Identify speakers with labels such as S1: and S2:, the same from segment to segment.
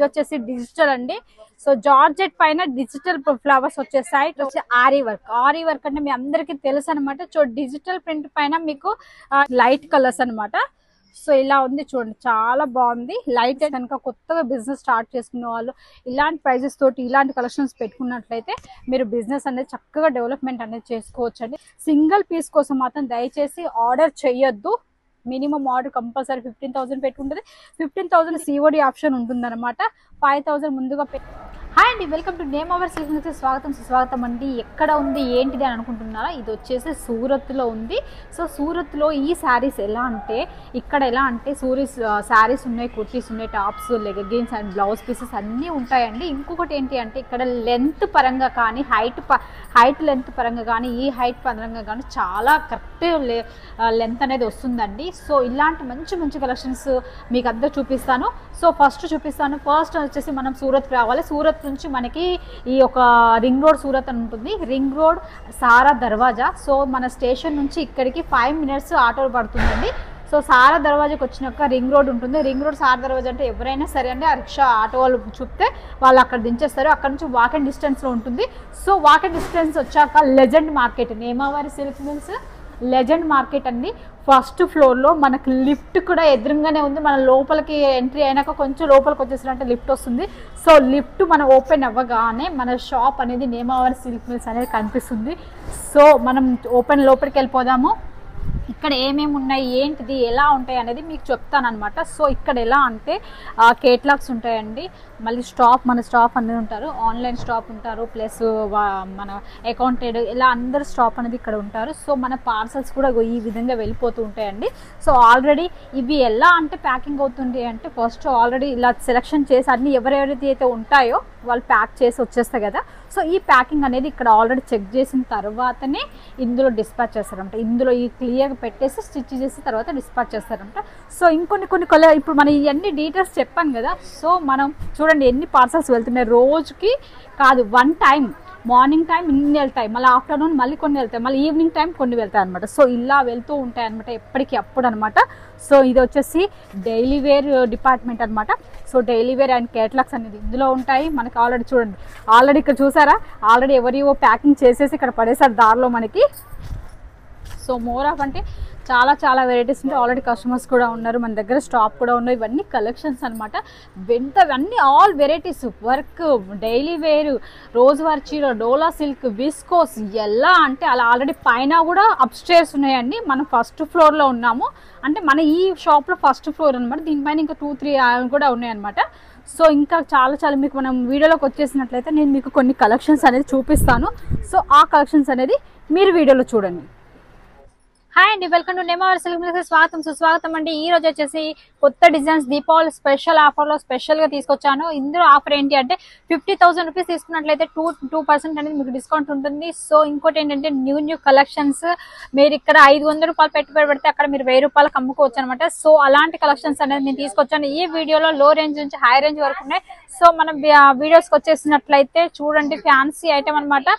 S1: ఇది వచ్చేసి డిజిటల్ అండి. సో జార్జెట్ పైన డిజిటల్ ఫ్లవర్స్ వచ్చేసాయి. ఇట్లా వచ్చి ఆరీ వర్క్ అంటే మీ అందరికి తెలుసు అనమాట. సో డిజిటల్ ప్రింట్ పైన మీకు లైట్ కలర్స్ అనమాట. సో ఇలా ఉంది చూడండి, చాలా బాగుంది. లైట్ కనుక కొత్తగా బిజినెస్ స్టార్ట్ చేసుకునే వాళ్ళు ఇలాంటి ప్రైజెస్ తోటి ఇలాంటి కలెక్షన్స్ పెట్టుకున్నట్లయితే మీరు బిజినెస్ అనేది చక్కగా డెవలప్మెంట్ అనేది చేసుకోవచ్చు అండి. సింగిల్ పీస్ కోసం మాత్రం దయచేసి ఆర్డర్ చేయొద్దు. మినిమం ఆర్డర్ కంపల్సరీ 15,000 పెట్టుకుంటుంది. 15,000 COD ఆప్షన్ ఉంటుంది అనమాట. 5,000 ముందుగా హాయ్ అండి, welcome to name our silk. స్వాగతం సుస్వాగతం అండి. ఎక్కడ ఉంది ఏంటిది అని అనుకుంటున్నారా? ఇది వచ్చేసి సూరత్లో ఉంది. సో సూరత్లో ఈ శారీస్ ఎలా అంటే ఇక్కడ ఎలా అంటే శారీస్ ఉన్నాయి, కుర్తీస్ ఉన్నాయి, tops, leggings and blouse pieces అన్నీ ఉంటాయండి. ఇంకొకటి ఏంటి అంటే ఇక్కడ లెంత్ పరంగా కానీ హైట్ లెంత్ పరంగా కానీ ఈ హైట్ పరంగా కానీ చాలా కరెక్ట్ లెంత్ అనేది వస్తుందండి. సో ఇలాంటి మంచి మంచి కలెక్షన్స్ మీకు అందరూ చూపిస్తాను. సో ఫస్ట్ వచ్చేసి మనం సూరత్కి రావాలి. సూరత్ నుంచి మనకి ఈ ఒక రింగ్ రోడ్ సూరత్ అని ఉంటుంది. రింగ్ రోడ్ సారా దర్వాజా. సో మన స్టేషన్ నుంచి ఇక్కడికి 5 minutes ఆటో పడుతుందండి. సో సారా దర్వాజాకి వచ్చినాక రింగ్ రోడ్ ఉంటుంది. రింగ్ రోడ్ సారా దర్వాజా అంటే ఎవరైనా సరే అండి, ఆ రిక్షా ఆటో వాళ్ళు చూపితే వాళ్ళు అక్కడ దించేస్తారు. అక్కడ నుంచి వాకింగ్ డిస్టెన్స్లో ఉంటుంది. సో వాకింగ్ డిస్టెన్స్ వచ్చాక లెజెండ్ మార్కెట్, నేమావారి సిల్క్ మిల్స్ లెజెండ్ మార్కెట్ అండి. ఫస్ట్ ఫ్లోర్లో మనకు లిఫ్ట్ కూడా ఎదురుగానే ఉంది. మన లోపలికి ఎంట్రీ అయినాక కొంచెం లోపలికి వచ్చేసినట్టు లిఫ్ట్ వస్తుంది. సో లిఫ్ట్ మనం ఓపెన్ అవ్వగానే మన షాప్ అనేది నేమావారి సిల్క్ మిల్స్ అనేది కనిపిస్తుంది. సో మనం లోపలికి వెళ్ళిపోదాము. ఇక్కడ ఏమేమి ఉన్నాయి, ఏంటిది, ఎలా ఉంటాయి అనేది మీకు చెప్తాను అనమాట. సో ఇక్కడ ఎలా అంటే కేటలాగ్స్ ఉంటాయండి, మళ్ళీ మన స్టాఫ్ అనేది ఉంటారు, ఆన్లైన్ స్టాఫ్ ఉంటారు, ప్లస్ మన అకౌంటెడ్, ఇలా అందరు స్టాఫ్ అనేది ఇక్కడ ఉంటారు. సో మన పార్సల్స్ కూడా ఈ విధంగా వెళ్ళిపోతూ ఉంటాయండి. సో ఆల్రెడీ ఇవి ఎలా అంటే ప్యాకింగ్ అవుతుంది అంటే ఫస్ట్ ఆల్రెడీ ఇలా సెలెక్షన్ చేసి అన్ని ఎవరెవరైతే అయితే ఉంటాయో వాళ్ళు ప్యాక్ చేసి వచ్చేస్తాయి కదా. సో ఈ ప్యాకింగ్ అనేది ఇక్కడ ఆల్రెడీ చెక్ చేసిన తర్వాతనే ఇందులో డిస్పాచ్ చేస్తారంట. ఇందులో ఈ క్లియర్గా పెట్టేసి స్టిచ్ చేసిన తర్వాత డిస్పాచ్ చేస్తారంట. సో ఇంకొన్ని కలర్ ఇప్పుడు మనం ఇవన్నీ డీటెయిల్స్ చెప్పాను కదా. సో మనం చూడండి ఎన్ని పార్సల్స్ వెళ్తున్నాయి రోజుకి కాదు, వన్ టైం మార్నింగ్ టైం ఇన్ని వెళ్తాయి, మళ్ళీ ఆఫ్టర్నూన్ మళ్ళీ కొన్ని వెళ్తాయి, మళ్ళీ ఈవినింగ్ టైం కొన్ని వెళ్తాయి అనమాట. సో ఇలా వెళ్తూ ఉంటాయి అనమాట ఎప్పటికీ అప్పుడు అనమాట. సో ఇది వచ్చేసి డైలీ వేర్ డిపార్ట్మెంట్ అనమాట. So daily wear and catalogues అనేది ఇందులో ఉంటాయి. మనకి ఆల్రెడీ చూడండి, ఆల్రెడీ ఇక్కడ చూసారా, ఆల్రెడీ ఎవరివో ప్యాకింగ్ చేసేసి ఇక్కడ పడేసారు దారిలో మనకి. సో మోర్ ఆఫ్ అంటే చాలా వెరైటీస్ ఉంటాయి. ఆల్రెడీ కస్టమర్స్ కూడా ఉన్నారు, మన దగ్గర స్టాక్ కూడా ఉన్నాయి. ఇవన్నీ కలెక్షన్స్ అనమాట. ఇవన్నీ all varieties, work, daily wear, రోజువారీ చీర, డోలా సిల్క్, విస్కోస్, ఎలా అంటే అలా ఆల్రెడీ పైన కూడా అప్స్టేర్స్ ఉన్నాయండి. మనం ఫస్ట్ ఫ్లోర్లో ఉన్నాము అంటే మన ఈ షాప్లో ఫస్ట్ ఫ్లోర్ అనమాట. దీనిపైన ఇంకా 2-3 కూడా ఉన్నాయన్నమాట. సో ఇంకా చాలా మీకు మనం వీడియోలోకి వచ్చేసినట్లయితే నేను మీకు కొన్ని కలెక్షన్స్ అనేది చూపిస్తాను. సో ఆ కలెక్షన్స్ అనేది మీరు వీడియోలో చూడండి. హాయ్ అండి, welcome to name our silk mills. స్వాగతం సుస్వాగతం అండి. ఈ రోజు వచ్చేసి కొత్త డిజైన్స్ దీపావళి స్పెషల్ ఆఫర్లో స్పెషల్గా తీసుకొచ్చాను. ఇందులో ఆఫర్ ఏంటి అంటే 50,000 రూపీస్ తీసుకున్నట్లయితే 2% అనేది మీకు డిస్కౌంట్ ఉంటుంది. సో ఇంకోటి ఏంటంటే న్యూ కలెక్షన్స్, మీరు ఇక్కడ 500 రూపాయలు పెట్టుబడి పెడితే అక్కడ మీరు 1000 రూపాయలకు అమ్ముకోవచ్చు అనమాట. సో అలాంటి కలెక్షన్స్ అనేది నేను తీసుకొచ్చాను. ఈ వీడియోలో లో రేంజ్ నుంచి హై రేంజ్ వరకు ఉన్నాయి. సో మనం వీడియోస్కి వచ్చేసినట్లయితే చూడండి, ఫ్యాన్సీ ఐటమ్ అనమాట.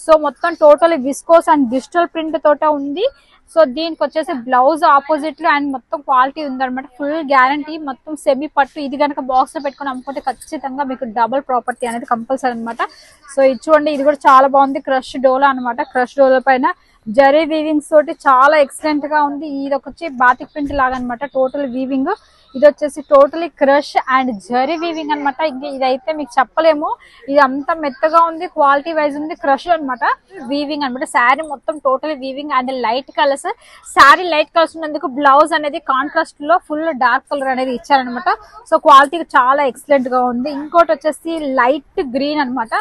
S1: సో మొత్తం total viscose and digital print తోట ఉంది. సో దీనికి వచ్చేసి బ్లౌజ్ ఆపోజిట్ లో అండ్ మొత్తం క్వాలిటీ ఉందన్నమాట. ఫుల్ గ్యారంటీ, మొత్తం సెమీ పట్టు. ఇది కనుక బాక్స్ లో పెట్టుకుని అమ్ముకుంటే ఖచ్చితంగా మీకు డబుల్ ప్రాపర్టీ అనేది కంపల్సరీ అనమాట. సో ఇది చూడండి, ఇది కూడా చాలా బాగుంది. క్రష్ డోలా అనమాట. క్రష్ డోలా పైన జరీ వీవింగ్స్ తోటి చాలా ఎక్సలెంట్ గా ఉంది. ఇది వచ్చి బాతిక్ ప్రింట్ లాగా అనమాట, టోటల్ వీవింగ్. ఇది వచ్చేసి totally crush and zari weaving అనమాట. ఇంకా ఇదైతే మీకు చెప్పలేము, ఇది అంతా మెత్తగా ఉంది, క్వాలిటీ వైజ్ ఉంది. క్రష్ అనమాట, వీవింగ్ అనమాట. శారీ మొత్తం totally weaving and light colours. Sari light colours ఉన్నందుకు బ్లౌజ్ అనేది కాంట్రాస్ట్ లో ఫుల్ డార్క్ కలర్ అనేది ఇచ్చారనమాట. సో క్వాలిటీ చాలా ఎక్సలెంట్ గా ఉంది. ఇంకోటి వచ్చేసి లైట్ గ్రీన్ అనమాట.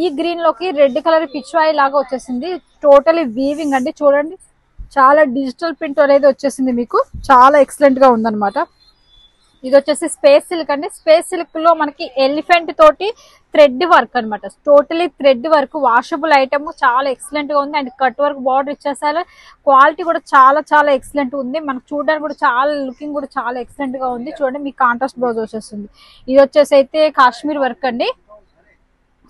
S1: ఈ గ్రీన్ లోకి రెడ్ కలర్ పిచ్వాయి లాగా వచ్చేసింది. టోటలీ వీవింగ్ అండి. చూడండి, చాలా డిజిటల్ ప్రింట్ అనేది వచ్చేసింది మీకు, చాలా ఎక్సలెంట్ గా ఉందన్నమాట. ఇది వచ్చేసి స్పేస్ సిల్క్ అండి. స్పేస్ సిల్క్ లో మనకి ఎలిఫెంట్ తోటి థ్రెడ్ వర్క్ అనమాట. Totally thread work, washable item, చాలా ఎక్సలెంట్ గా ఉంది. అండ్ కట్ వర్క్ బార్డర్ ఇచ్చేసారు. క్వాలిటీ కూడా చాలా ఎక్సలెంట్ ఉంది. మనకు చూడడానికి కూడా చాలా లుకింగ్ కూడా చాలా ఎక్సలెంట్ గా ఉంది. చూడండి, మీకు కాంట్రాస్ట్ బ్లౌజ్ వచ్చేస్తుంది. ఇది వచ్చేసి అయితే కాశ్మీర్ వర్క్ అండి.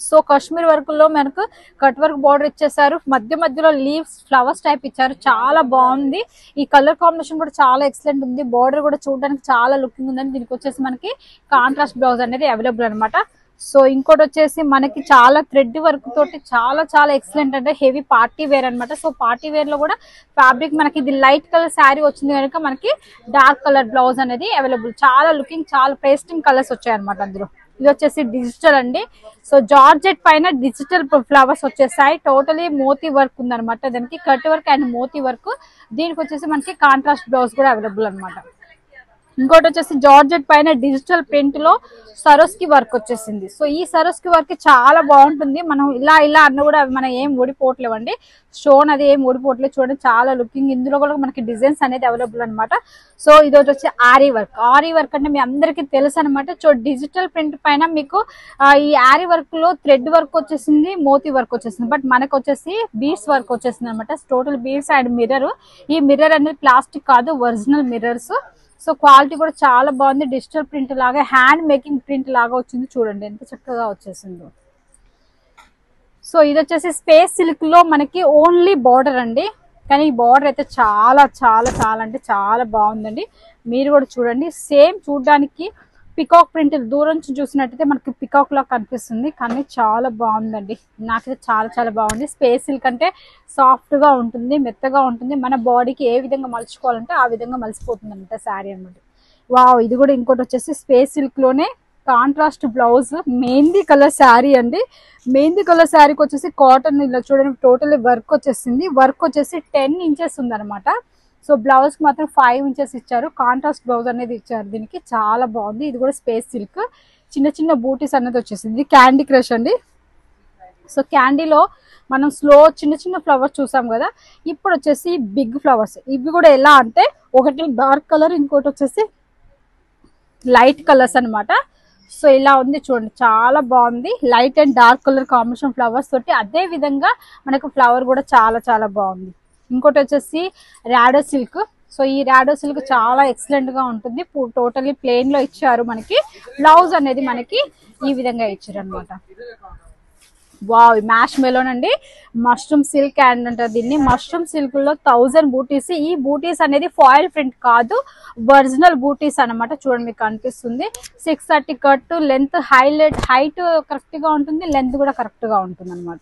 S1: సో కాశ్మీర్ వర్క్ లో మనకు కట్ వర్క్ బార్డర్ ఇచ్చేసారు, మధ్య మధ్యలో లీవ్స్ ఫ్లవర్స్ టైప్ ఇచ్చారు, చాలా బాగుంది. ఈ కలర్ కాంబినేషన్ కూడా చాలా ఎక్సలెంట్ ఉంది. బార్డర్ కూడా చూడడానికి చాలా లుకింగ్ ఉందండి. దీనికి వచ్చేసి మనకి కాంట్రాస్ట్ బ్లౌజ్ అనేది అవైలబుల్ అనమాట. సో ఇంకోటి వచ్చేసి మనకి చాలా థ్రెడ్ వర్క్ తోటి చాలా చాలా ఎక్సలెంట్ అంటే హెవీ పార్టీ వేర్ అనమాట. సో పార్టీ వేర్ లో కూడా ఫ్యాబ్రిక్ మనకి ఇది లైట్ కలర్ శారీ వచ్చింది కనుక మనకి డార్క్ కలర్ బ్లౌజ్ అనేది అవైలబుల్. చాలా లుకింగ్ చాలా పేస్టింగ్ కలర్స్ వచ్చాయి అనమాట అందులో. ఇది వచ్చేసి డిజిటల్ అండి. సో జార్జెట్ పైన డిజిటల్ ఫ్లవర్స్ వచ్చేసాయి. టోటలీ మోతీ వర్క్ ఉందన్నమాట. దానికి కట్ వర్క్ అండ్ మోతీ వర్క్. దీనికి వచ్చేసి మనకి కాంట్రాస్ట్ బ్లౌజ్ కూడా అవైలబుల్ అనమాట. ఇంకోటి వచ్చేసి జార్జెట్ పైన డిజిటల్ ప్రింట్ లో సరోస్కి వర్క్ వచ్చేసింది. సో ఈ సరోస్కి వర్క్ చాలా బాగుంటుంది. మనం ఇలా ఇలా అన్న కూడా మనం ఏం ఓడిపోవట్లేవండి, స్టోన్ అది ఏం ఓడిపోవట్లేదు. చూడండి చాలా లుకింగ్. ఇందులో కూడా మనకి డిజైన్స్ అనేది అవైలబుల్ అనమాట. సో ఇది వచ్చి ఆరీ వర్క్. ఆరీ వర్క్ అంటే మీ అందరికీ తెలుసు అనమాట. సో డిజిటల్ ప్రింట్ పైన మీకు ఈ ఆరీ వర్క్ లో థ్రెడ్ వర్క్ వచ్చేసింది, మోతీ వర్క్ వచ్చేసింది. బట్ మనకు వచ్చేసి బీడ్స్ వర్క్ వచ్చేసింది అనమాట. Total beads and mirror. ఈ మిర్రర్ అనేది ప్లాస్టిక్ కాదు, ఒరిజినల్ మిర్రర్స్. సో క్వాలిటీ కూడా చాలా బాగుంది. డిజిటల్ ప్రింట్ లాగా హ్యాండ్ మేకింగ్ ప్రింట్ లాగా వచ్చింది. చూడండి ఎంత చక్కగా వచ్చేసిందో. సో ఇది వచ్చేసి స్పేస్ సిల్క్ లో మనకి ఓన్లీ బార్డర్ అండి. కానీ ఈ బార్డర్ అయితే చాలా చాలా చాలా అంటే చాలా బాగుందండి. మీరు కూడా చూడండి. సేమ్ చూడడానికి పికాక్ ప్రింట్ దూరం నుంచి చూసినట్టయితే మనకి పికాక్ లా కనిపిస్తుంది, కానీ చాలా బాగుందండి. నాకైతే చాలా చాలా బాగుంది. స్పేస్ సిల్క్ అంటే సాఫ్ట్ గా ఉంటుంది, మెత్తగా ఉంటుంది. మన బాడీకి ఏ విధంగా మలుచుకోవాలంటే ఆ విధంగా మలిసిపోతుంది అనమాట శారీ అనమాట. వావ్, ఇది కూడా ఇంకోటి వచ్చేసి స్పేస్ సిల్క్ లోనే contrast blouse, mehndi colour sari అండి. మెహందీ కలర్ శారీకి వచ్చేసి కాటన్ ఇలా చూడండి టోటల్ వర్క్ వచ్చేసింది. వర్క్ వచ్చేసి 10 ఇంచెస్ ఉందన్నమాట. సో బ్లౌజ్ కి మాత్రం 5 ఇంచెస్ ఇచ్చారు. కాంట్రాస్ట్ బ్లౌజ్ అనేది ఇచ్చారు దీనికి. చాలా బాగుంది. ఇది కూడా స్పేస్ సిల్క్. చిన్న చిన్న బూటీస్ అనేది వచ్చేసింది. ఇది క్యాండీ క్రష్ అండి. సో క్యాండీలో మనం స్లో చిన్న చిన్న ఫ్లవర్స్ చూసాం కదా, ఇప్పుడు వచ్చేసి బిగ్ ఫ్లవర్స్. ఇవి కూడా ఎలా అంటే ఒకటి డార్క్ కలర్, ఇంకోటి వచ్చేసి లైట్ కలర్స్ అనమాట. సో ఇలా ఉంది చూడండి, చాలా బాగుంది. Light and dark colour combination flowers తోటి. అదే విధంగా మనకు ఫ్లవర్ కూడా చాలా చాలా బాగుంది. ఇంకోటి వచ్చేసి రాడో సిల్క్. సో ఈ రాడో సిల్క్ చాలా ఎక్సలెంట్ గా ఉంటుంది. టోటలీ ప్లెయిన్ లో ఇచ్చారు. మనకి బ్లౌజ్ అనేది మనకి ఈ విధంగా ఇచ్చారు అనమాట. వావ్, మ్యాష్ మెలోన్ అండి. మష్రూమ్ సిల్క్ అండ్ అంటారు దీన్ని. మష్రూమ్ సిల్క్ లో 1000 బూటీస్. ఈ బూటీస్ అనేది ఫాయిల్ ప్రింట్ కాదు, ఒరిజినల్ బూటీస్ అనమాట. చూడండి మీకు కనిపిస్తుంది. 630 కట్. లెంత్ హైట్ కరెక్ట్ గా ఉంటుంది, లెంత్ కూడా కరెక్ట్ గా ఉంటుంది అనమాట.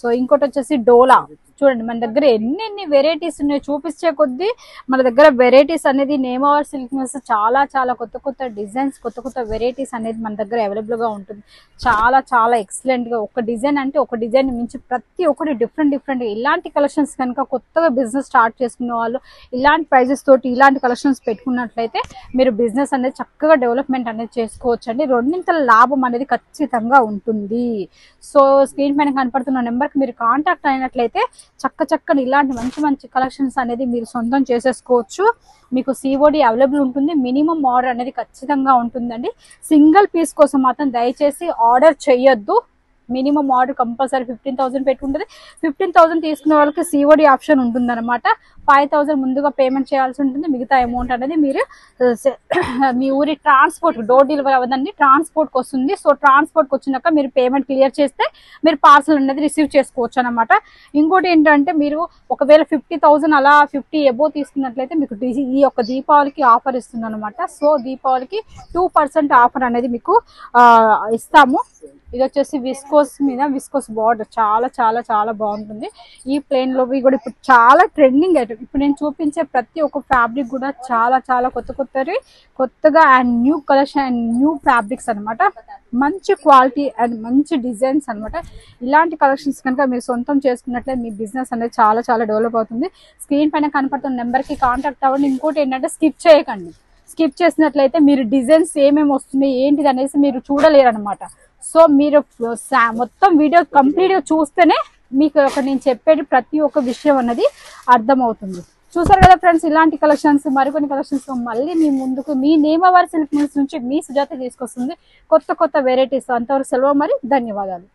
S1: సో ఇంకోటి వచ్చేసి డోలా. చూడండి మన దగ్గర ఎన్ని వెరైటీస్ ఉన్నాయో చూపించే కొద్దీ మన దగ్గర వెరైటీస్ అనేది నేమావర్ సిల్క్ మిల్స్ చాలా చాలా కొత్త కొత్త డిజైన్స్, కొత్త కొత్త వెరైటీస్ అనేది మన దగ్గర అవైలబుల్ గా ఉంటుంది. చాలా చాలా ఎక్సలెంట్ గా ఒక డిజైన్ అంటే ఒక డిజైన్ మించి ప్రతి ఒక్కటి డిఫరెంట్. ఇలాంటి కలెక్షన్స్ కనుక కొత్తగా బిజినెస్ స్టార్ట్ చేసుకునే వాళ్ళు ఇలాంటి ప్రైజెస్ తోటి ఇలాంటి కలెక్షన్స్ పెట్టుకున్నట్లయితే మీరు బిజినెస్ అనేది చక్కగా డెవలప్మెంట్ అనేది చేసుకోవచ్చు అండి. రెండింతల లాభం అనేది ఖచ్చితంగా ఉంటుంది. సో స్క్రీన్ పైన కనపడుతున్న నెంబర్ కి మీరు కాంటాక్ట్ అయినట్లయితే చక్కని ఇలాంటి మంచి కలెక్షన్స్ అనేది మీరు సొంతం చేసేసుకోవచ్చు. మీకు సిఓడి అవైలబుల్ ఉంటుంది. మినిమం ఆర్డర్ అనేది ఖచ్చితంగా ఉంటుందండి. సింగిల్ పీస్ కోసం మాత్రం దయచేసి ఆర్డర్ చేయొద్దు. మినిమం ఆర్డర్ కంపల్సరీ 15,000 పెట్టుకుంటుంది. 15,000 తీసుకునే వాళ్ళకి సిఓడి ఆప్షన్ ఉంటుంది అనమాట. 5,000 ముందుగా పేమెంట్ చేయాల్సి ఉంటుంది. మిగతా అమౌంట్ అనేది మీరు మీ ఊరి ట్రాన్స్పోర్ట్, డోర్ డెలివరీ అవ్వదండి, ట్రాన్స్పోర్ట్కి వస్తుంది. సో ట్రాన్స్పోర్ట్కి వచ్చినాక మీరు పేమెంట్ క్లియర్ చేస్తే మీరు పార్సల్ అనేది రిసీవ్ చేసుకోవచ్చు అనమాట. ఇంకోటి ఏంటంటే మీరు ఒకవేళ 50,000 అలా 50 ఎబో తీసుకున్నట్లయితే మీకు ఈ యొక్క దీపావళికి ఆఫర్ ఇస్తుంది అనమాట. సో దీపావళికి 2% ఆఫర్ అనేది మీకు ఇస్తాము. ఇది వచ్చేసి విస్కోస్ మీద విస్కోస్ బార్డర్ చాలా చాలా చాలా బాగుంటుంది. ఈ ప్లెయిన్ లో కూడా ఇప్పుడు చాలా ట్రెండింగ్ ఐటమ్. ఇప్పుడు నేను చూపించే ప్రతి ఒక్క ఫ్యాబ్రిక్ కూడా చాలా చాలా కొత్తగా and new collection and new fabrics అనమాట. మంచి క్వాలిటీ అండ్ మంచి డిజైన్స్ అనమాట. ఇలాంటి కలెక్షన్స్ కనుక మీరు సొంతం చేసుకున్నట్లయితే మీ బిజినెస్ అనేది చాలా చాలా డెవలప్ అవుతుంది. స్క్రీన్ పైన కనపడుతున్న నెంబర్కి కాంటాక్ట్ అవ్వండి. ఇంకోటి ఏంటంటే స్కిప్ చేయకండి. స్కిప్ చేసినట్లయితే మీరు డిజైన్స్ ఏమేమి వస్తున్నాయి ఏంటిది అనేసి మీరు చూడలేరు అనమాట. సో మీరు మొత్తం వీడియో కంప్లీట్ గా చూస్తేనే మీకు నేను చెప్పేది ప్రతి ఒక్క విషయం అన్నది అర్థమవుతుంది. చూసారు కదా ఫ్రెండ్స్, ఇలాంటి కలెక్షన్స్ మరికొన్ని కలెక్షన్స్ మళ్ళీ మీ ముందుకు మీ నేమావర్ సిల్క్ మిల్స్ నుంచి మీ సుజాత తీసుకొస్తుంది కొత్త వెరైటీస్. అంతవరకు సెలవు, మరి ధన్యవాదాలు.